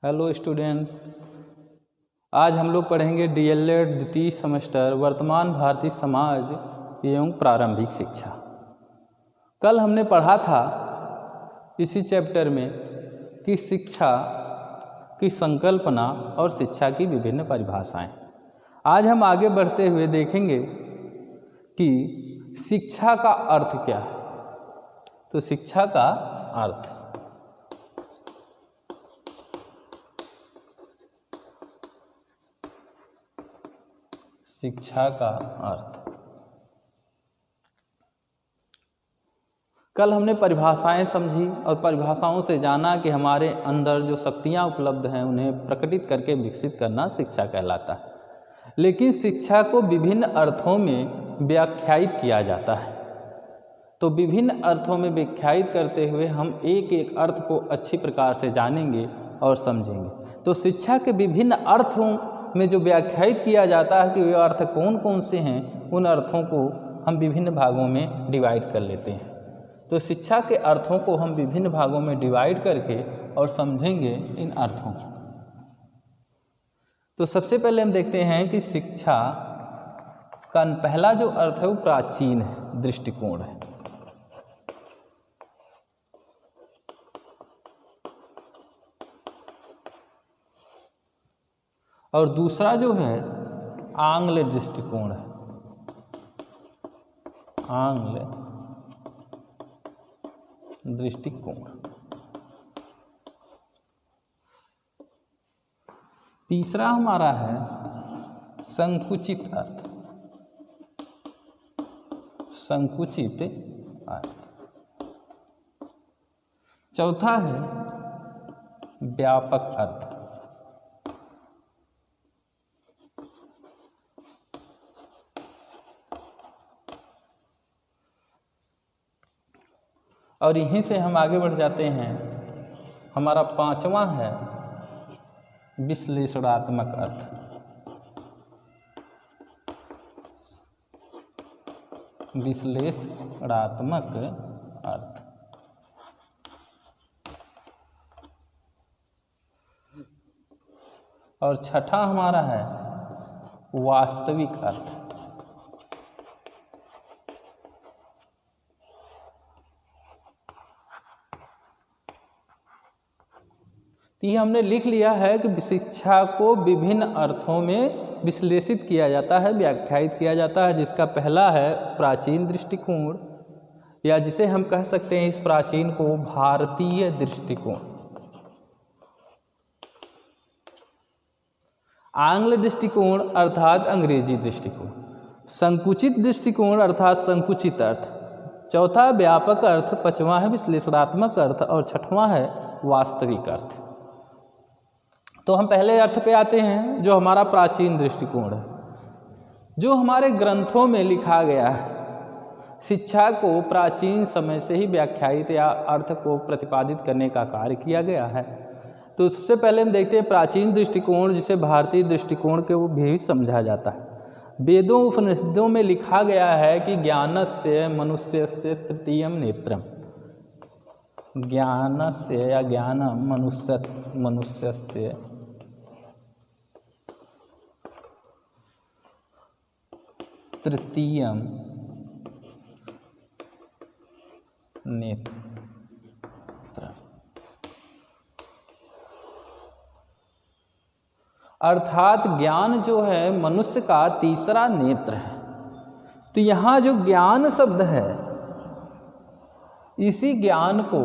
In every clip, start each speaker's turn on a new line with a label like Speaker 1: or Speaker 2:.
Speaker 1: Hello student, आज हम लोग पढ़ेंगे डीएलएड द्वितीय सेमेस्टर वर्तमान भारतीय समाज एवं प्रारंभिक शिक्षा। कल हमने पढ़ा था इसी चैप्टर में कि शिक्षा की संकल्पना और शिक्षा की विभिन्न परिभाषाएं। आज हम आगे बढ़ते हुए देखेंगे कि शिक्षा का अर्थ क्या है। तो शिक्षा का अर्थ, शिक्षा का अर्थ। कल हमने परिभाषाएं समझी और परिभाषाओं से जाना कि हमारे अंदर जो शक्तियां उपलब्ध हैं उन्हें प्रकटित करके विकसित करना शिक्षा कहलाता है। लेकिन शिक्षा को विभिन्न अर्थों में व्याख्यायित किया जाता है। तो विभिन्न अर्थों में व्याख्यायित करते हुए हम एक एक अर्थ को अच्छी प्रकार से जानेंगे और समझेंगे। तो शिक्षा के विभिन्न अर्थों में जो व्याख्यायित किया जाता है कि वे अर्थ कौन कौन से हैं, उन अर्थों को हम विभिन्न भागों में डिवाइड कर लेते हैं। तो शिक्षा के अर्थों को हम विभिन्न भागों में डिवाइड करके और समझेंगे इन अर्थों को। तो सबसे पहले हम देखते हैं कि शिक्षा का पहला जो अर्थ है वो प्राचीन है, दृष्टिकोण है। और दूसरा जो है आंग्ल दृष्टिकोण है, आंग्ल दृष्टिकोण। तीसरा हमारा है संकुचित अर्थ, संकुचित अर्थ। चौथा है व्यापक अर्थ। और यहीं से हम आगे बढ़ जाते हैं। हमारा पांचवा है विश्लेषणात्मक अर्थ। विश्लेषणात्मक अर्थ। और छठा हमारा है वास्तविक अर्थ। ये हमने लिख लिया है कि शिक्षा को विभिन्न अर्थों में विश्लेषित किया जाता है, व्याख्यायित किया जाता है, जिसका पहला है प्राचीन दृष्टिकोण, या जिसे हम कह सकते हैं इस प्राचीन को भारतीय दृष्टिकोण। आंग्ल दृष्टिकोण अर्थात अंग्रेजी दृष्टिकोण। संकुचित दृष्टिकोण अर्थात संकुचित अर्थ। चौथा व्यापक अर्थ, पांचवा है विश्लेषणात्मक अर्थ और छठवां है वास्तविक अर्थ। तो हम पहले अर्थ पे आते हैं जो हमारा प्राचीन दृष्टिकोण है, जो हमारे ग्रंथों में लिखा गया है। शिक्षा को प्राचीन समय से ही व्याख्यायित या अर्थ को प्रतिपादित करने का कार्य किया गया है। तो सबसे पहले हम देखते हैं प्राचीन दृष्टिकोण, जिसे भारतीय दृष्टिकोण के वो भी समझा जाता है। वेदों उपनिषदों में लिखा गया है कि ज्ञानस्य मनुष्यस्य तृतीयम नेत्रम। ज्ञानस्य या ज्ञानम मनुष्यस्य तृतीयम नेत्र। अर्थात ज्ञान जो है मनुष्य का तीसरा नेत्र है। तो यहाँ जो ज्ञान शब्द है, इसी ज्ञान को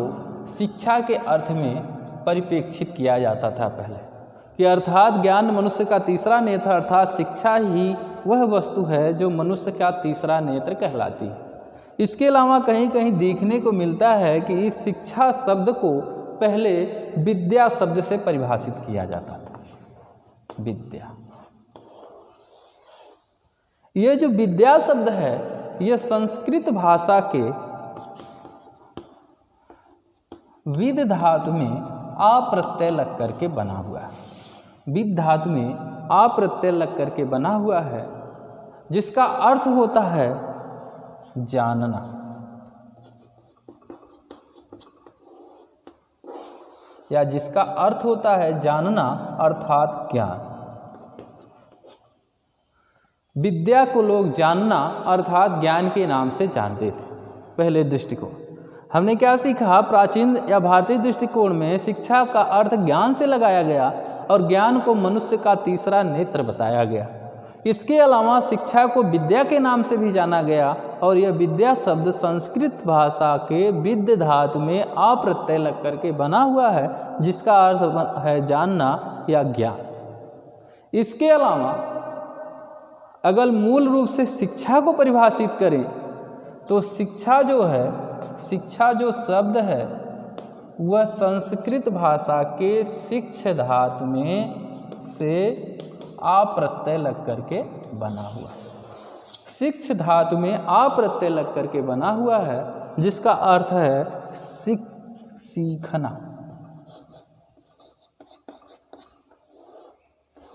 Speaker 1: शिक्षा के अर्थ में परिप्रेक्षित किया जाता था पहले, कि अर्थात ज्ञान मनुष्य का तीसरा नेत्र, अर्थात शिक्षा ही वह वस्तु है जो मनुष्य का तीसरा नेत्र कहलाती है। इसके अलावा कहीं कहीं देखने को मिलता है कि इस शिक्षा शब्द को पहले विद्या शब्द से परिभाषित किया जाता था। विद्या, ये जो विद्या शब्द है यह संस्कृत भाषा के विद धातु में आ प्रत्यय लग करके बना हुआ है। विद धातु में आ प्रत्यय लग करके बना हुआ है, जिसका अर्थ होता है जानना या जिसका अर्थ होता है जानना अर्थात ज्ञान। विद्या को लोग जानना अर्थात ज्ञान के नाम से जानते थे। पहले दृष्टिकोण हमने क्या सीखा, प्राचीन या भारतीय दृष्टिकोण में शिक्षा का अर्थ ज्ञान से लगाया गया और ज्ञान को मनुष्य का तीसरा नेत्र बताया गया। इसके अलावा शिक्षा को विद्या के नाम से भी जाना गया और यह विद्या शब्द संस्कृत भाषा के विद्य धातु में आ प्रत्यय लग करके बना हुआ है, जिसका अर्थ है जानना या ज्ञान। इसके अलावा अगर मूल रूप से शिक्षा को परिभाषित करें तो शिक्षा जो शब्द है वह संस्कृत भाषा के शिक्ष धातु में से आ प्रत्यय लग करके बना हुआ है। शिक्ष धातु में आ प्रत्यय लग करके बना हुआ है, जिसका अर्थ है सीखना।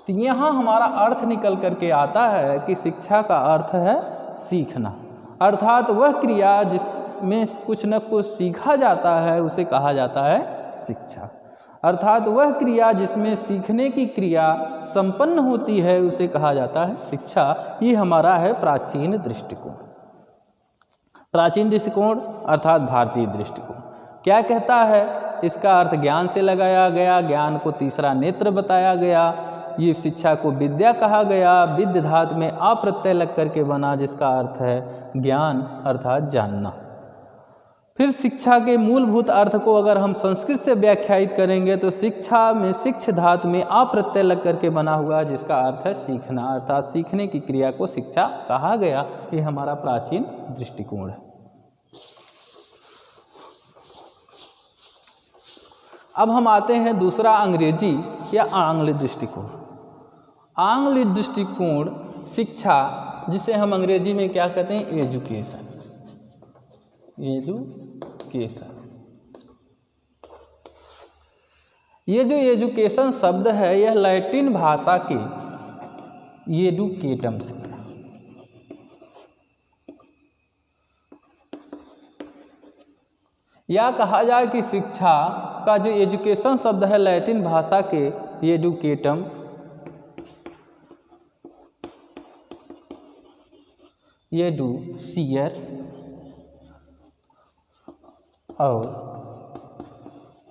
Speaker 1: तो यहाँ हमारा अर्थ निकल करके आता है कि शिक्षा का अर्थ है सीखना, अर्थात वह क्रिया जिसमें कुछ न कुछ सीखा जाता है उसे कहा जाता है शिक्षा। अर्थात वह क्रिया जिसमें सीखने की क्रिया संपन्न होती है उसे कहा जाता है शिक्षा। ये हमारा है प्राचीन दृष्टिकोण। प्राचीन दृष्टिकोण अर्थात भारतीय दृष्टिकोण क्या कहता है, इसका अर्थ ज्ञान से लगाया गया, ज्ञान को तीसरा नेत्र बताया गया। ये शिक्षा को विद्या कहा गया, विद्य धातु में आ प्रत्यय लग करके बना, जिसका अर्थ है ज्ञान अर्थात जानना। फिर शिक्षा के मूलभूत अर्थ को अगर हम संस्कृत से व्याख्यायित करेंगे तो शिक्षा में शिक्ष धातु में आ प्रत्यय लग करके बना हुआ, जिसका अर्थ है सीखना, अर्थात सीखने की क्रिया को शिक्षा कहा गया। ये हमारा प्राचीन दृष्टिकोण है। अब हम आते हैं दूसरा अंग्रेजी या आंग्ल दृष्टिकोण। आंग्ल दृष्टिकोण शिक्षा, जिसे हम अंग्रेजी में क्या कहते हैं, एजुकेशन। ये जो एजुकेशन शब्द है यह लैटिन भाषा के एडुकेटम से बना। या कहा जाए कि शिक्षा का जो एजुकेशन शब्द है लैटिन भाषा के एडुकेटम, एडुसियर और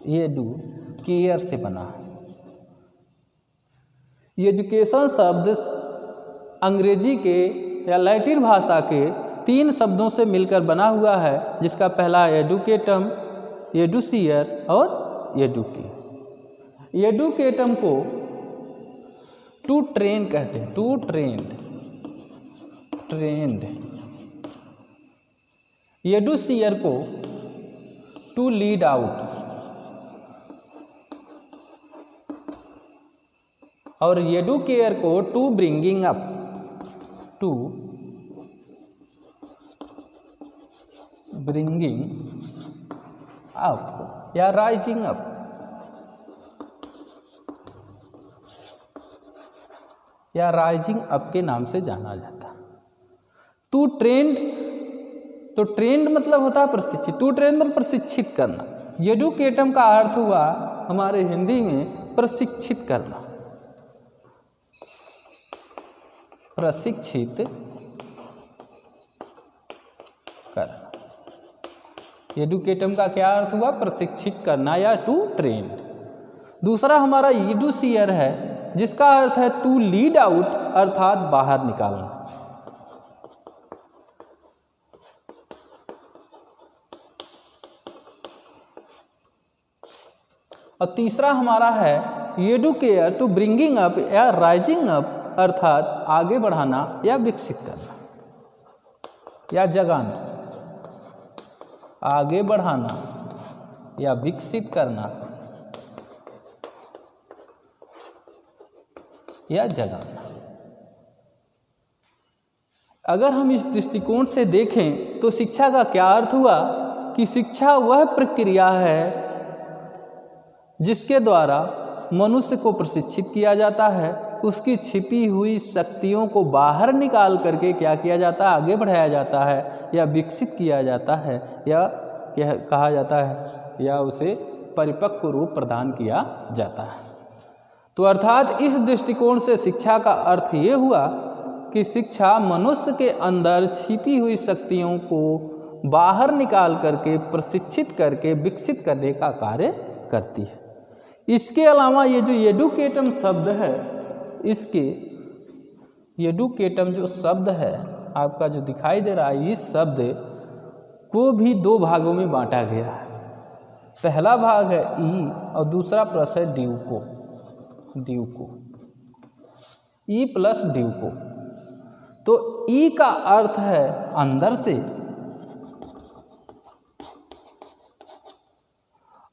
Speaker 1: एडुकेयर से बना है। एजुकेशन शब्द अंग्रेजी के या लैटिन भाषा के 3 शब्दों से मिलकर बना हुआ है, जिसका पहला एडुकेटम, एडुसियर और एडुकेयर। एडुकेटम को टू ट्रेन कहते हैं, टू ट्रेंड। एडुसियर को टू लीड आउट और एडुकेयर को to bringing up, to bringing up या राइजिंग अप। या राइजिंग अप के नाम से जाना जाता है। टू ट्रेंड, तो ट्रेंड मतलब होता है प्रशिक्षित, टू ट्रेंड मतलब प्रशिक्षित करना। एडुकेटम का अर्थ हुआ हमारे हिंदी में प्रशिक्षित करना, प्रशिक्षित करना। एडुकेटम का क्या अर्थ हुआ, प्रशिक्षित करना या टू ट्रेंड। दूसरा हमारा एडुसियर है, जिसका अर्थ है टू लीड आउट, अर्थात बाहर निकालना। और तीसरा हमारा है एडुकेयर, टू ब्रिंगिंग अप या राइजिंग अप, अर्थात आगे बढ़ाना या विकसित करना या जगाना। आगे बढ़ाना या विकसित करना या जगाना। अगर हम इस दृष्टिकोण से देखें तो शिक्षा का क्या अर्थ हुआ कि शिक्षा वह प्रक्रिया है जिसके द्वारा मनुष्य को प्रशिक्षित किया जाता है, उसकी छिपी हुई शक्तियों को बाहर निकाल करके क्या किया जाता है, आगे बढ़ाया जाता है या विकसित किया जाता है या कहा जाता है या उसे परिपक्व रूप प्रदान किया जाता है। तो अर्थात इस दृष्टिकोण से शिक्षा का अर्थ ये हुआ कि शिक्षा मनुष्य के अंदर छिपी हुई शक्तियों को बाहर निकाल करके प्रशिक्षित करके विकसित करने का कार्य करती है। इसके अलावा ये जो एडुकेटम शब्द है, इसके एडुकेटम जो शब्द है आपका जो दिखाई दे रहा है, इस शब्द को भी दो भागों में बांटा गया है। पहला भाग है ई और दूसरा प्लस है ड्यूको, ई प्लस ड्यूको। तो ई का अर्थ है अंदर से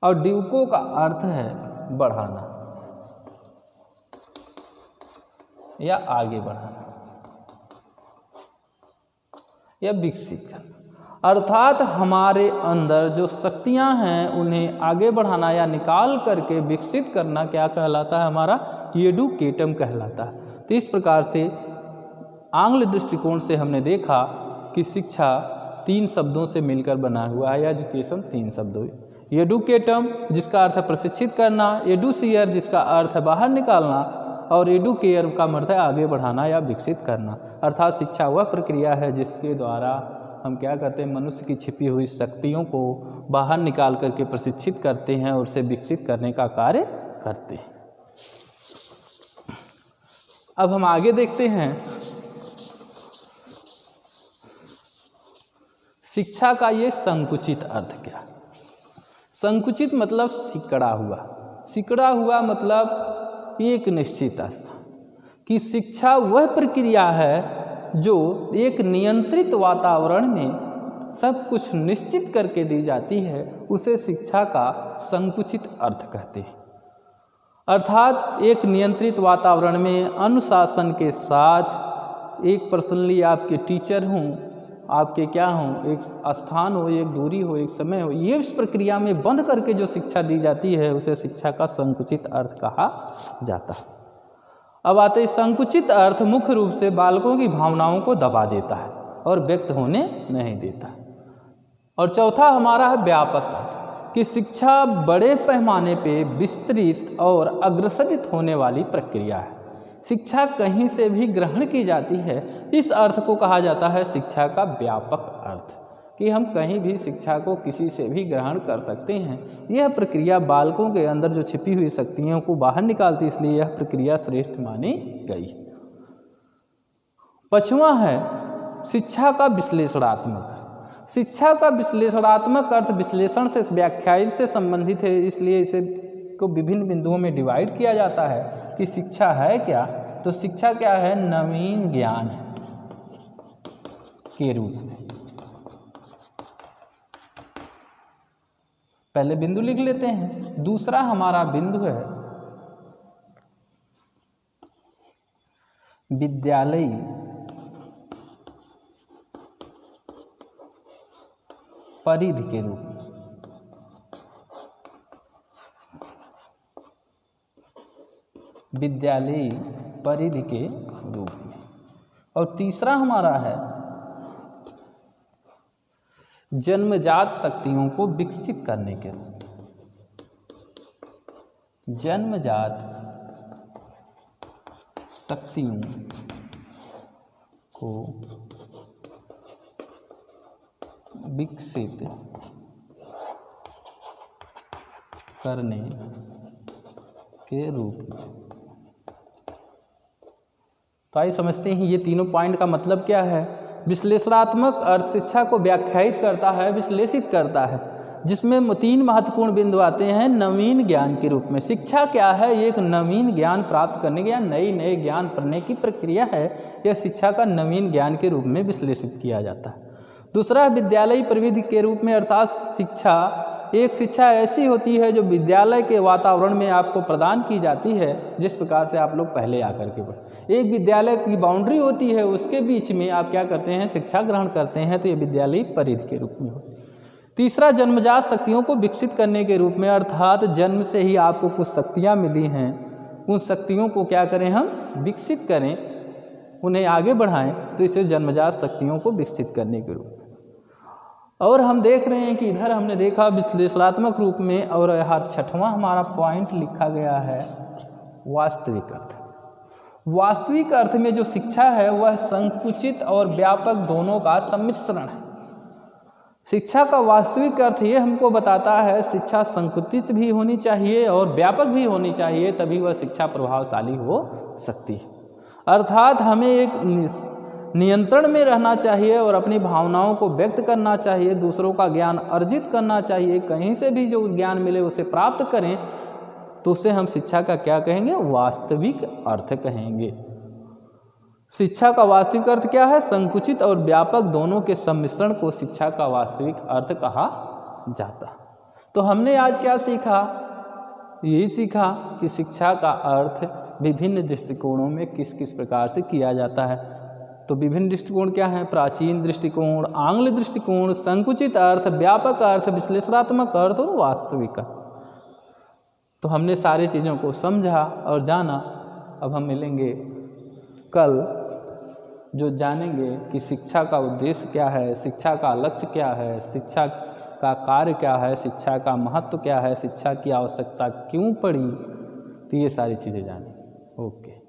Speaker 1: और ड्यूको का अर्थ है बढ़ाना या आगे बढ़ाना या विकसित करना। अर्थात हमारे अंदर जो शक्तियां हैं उन्हें आगे बढ़ाना या निकाल करके विकसित करना क्या कहलाता है, हमारा एडुकेटम कहलाता है। तो इस प्रकार से आंग्ल दृष्टिकोण से हमने देखा कि शिक्षा 3 शब्दों से मिलकर बना हुआ है, या एजुकेशन 3 शब्दों, एडुकेटम जिसका अर्थ है प्रशिक्षित करना, एडुसियर जिसका अर्थ है बाहर निकालना, और एडुकेयर का अर्थ है आगे बढ़ाना या विकसित करना। अर्थात शिक्षा वह प्रक्रिया है जिसके द्वारा हम क्या करते हैं, मनुष्य की छिपी हुई शक्तियों को बाहर निकाल करके प्रशिक्षित करते हैं और उसे विकसित करने का कार्य करते हैं। अब हम आगे देखते हैं शिक्षा का ये संकुचित अर्थ क्या। संकुचित मतलब सिकड़ा हुआ, सिकड़ा हुआ मतलब एक निश्चित स्थान कि शिक्षा वह प्रक्रिया है जो एक नियंत्रित वातावरण में सब कुछ निश्चित करके दी जाती है, उसे शिक्षा का संकुचित अर्थ कहते हैं। अर्थात एक नियंत्रित वातावरण में अनुशासन के साथ एक पर्सनली आपके टीचर हों, आपके क्या हों, एक स्थान हो, एक दूरी हो, एक समय हो, ये इस प्रक्रिया में बंद करके जो शिक्षा दी जाती है उसे शिक्षा का संकुचित अर्थ कहा जाता है। अब आते हैं संकुचित अर्थ मुख्य रूप से बालकों की भावनाओं को दबा देता है और व्यक्त होने नहीं देता। और चौथा हमारा है व्यापक अर्थ कि शिक्षा बड़े पैमाने पे विस्तृत और अग्रसरित होने वाली प्रक्रिया है। शिक्षा कहीं से भी ग्रहण की जाती है, इस अर्थ को कहा जाता है शिक्षा का व्यापक अर्थ कि हम कहीं भी शिक्षा को किसी से भी ग्रहण कर सकते हैं। यह प्रक्रिया बालकों के अंदर जो छिपी हुई शक्तियों को बाहर निकालती, इसलिए यह प्रक्रिया श्रेष्ठ मानी गई। 5वां है शिक्षा का विश्लेषणात्मक। शिक्षा का विश्लेषणात्मक अर्थ विश्लेषण से व्याख्यायित से संबंधित है, इसलिए इसे को विभिन्न बिंदुओं में डिवाइड किया जाता है कि शिक्षा है क्या। तो शिक्षा क्या है, नवीन ज्ञान के रूप में। पहले बिंदु लिख लेते हैं। दूसरा हमारा बिंदु है विद्यालय परिधि के रूप में। विद्यालय परिधि के रूप में। और तीसरा हमारा है जन्मजात शक्तियों को विकसित करने के रूप में। जन्मजात शक्तियों को विकसित करने के रूप में। तो आइए समझते हैं ये तीनों पॉइंट का मतलब क्या है। विश्लेषणात्मक अर्थ शिक्षा को व्याख्यायित करता है, विश्लेषित करता है, जिसमें 3 महत्वपूर्ण बिंदु आते हैं नवीन ज्ञान के रूप में। शिक्षा क्या है, ये एक नवीन ज्ञान प्राप्त करने की या नए ज्ञान पढ़ने की प्रक्रिया है। यह शिक्षा का नवीन ज्ञान के रूप में विश्लेषित किया जाता है। दूसरा विद्यालयी प्रविधि के रूप में, अर्थात एक शिक्षा ऐसी होती है जो विद्यालय के वातावरण में आपको प्रदान की जाती है, जिस प्रकार से आप लोग पहले आकर के पढ़े। एक विद्यालय की बाउंड्री होती है, उसके बीच में आप क्या करते हैं, शिक्षा ग्रहण करते हैं, तो ये विद्यालयी परिधि के रूप में हो। तीसरा जन्मजात शक्तियों को विकसित करने के रूप में, अर्थात जन्म से ही आपको कुछ शक्तियाँ मिली हैं, उन शक्तियों को क्या करें, हम विकसित करें, उन्हें आगे बढ़ाएं, तो इसे जन्मजात शक्तियों को विकसित करने के रूप में। और हम देख रहे हैं कि इधर हमने देखा विश्लेषणात्मक रूप में, और यहाँ छठवां हमारा पॉइंट लिखा गया है वास्तविक अर्थ। वास्तविक अर्थ में जो शिक्षा है वह संकुचित और व्यापक दोनों का सम्मिश्रण है। शिक्षा का वास्तविक अर्थ ये हमको बताता है शिक्षा संकुचित भी होनी चाहिए और व्यापक भी होनी चाहिए, तभी वह शिक्षा प्रभावशाली हो सकती है। अर्थात हमें एक नियंत्रण में रहना चाहिए और अपनी भावनाओं को व्यक्त करना चाहिए, दूसरों का ज्ञान अर्जित करना चाहिए। कहीं से भी जो ज्ञान मिले उसे प्राप्त करें, तो उसे हम शिक्षा का क्या कहेंगे? वास्तविक अर्थ कहेंगे। शिक्षा का वास्तविक अर्थ क्या है? संकुचित और व्यापक दोनों के सम्मिश्रण को शिक्षा का वास्तविक अर्थ कहा जाता। तो हमने आज क्या सीखा? यही सीखा कि शिक्षा का अर्थ विभिन्न दृष्टिकोणों में किस किस प्रकार से किया जाता है। तो विभिन्न दृष्टिकोण क्या हैं? प्राचीन दृष्टिकोण, आंग्ल दृष्टिकोण, संकुचित अर्थ, व्यापक अर्थ, विश्लेषणात्मक अर्थ और वास्तविक अर्थ। तो हमने सारी चीज़ों को समझा और जाना। अब हम मिलेंगे कल, जो जानेंगे कि शिक्षा का उद्देश्य क्या है, शिक्षा का लक्ष्य क्या है, शिक्षा का कार्य क्या है, शिक्षा का महत्व क्या है, शिक्षा की आवश्यकता क्यों पड़ी। तो ये सारी चीज़ें जानेंगे। ओके।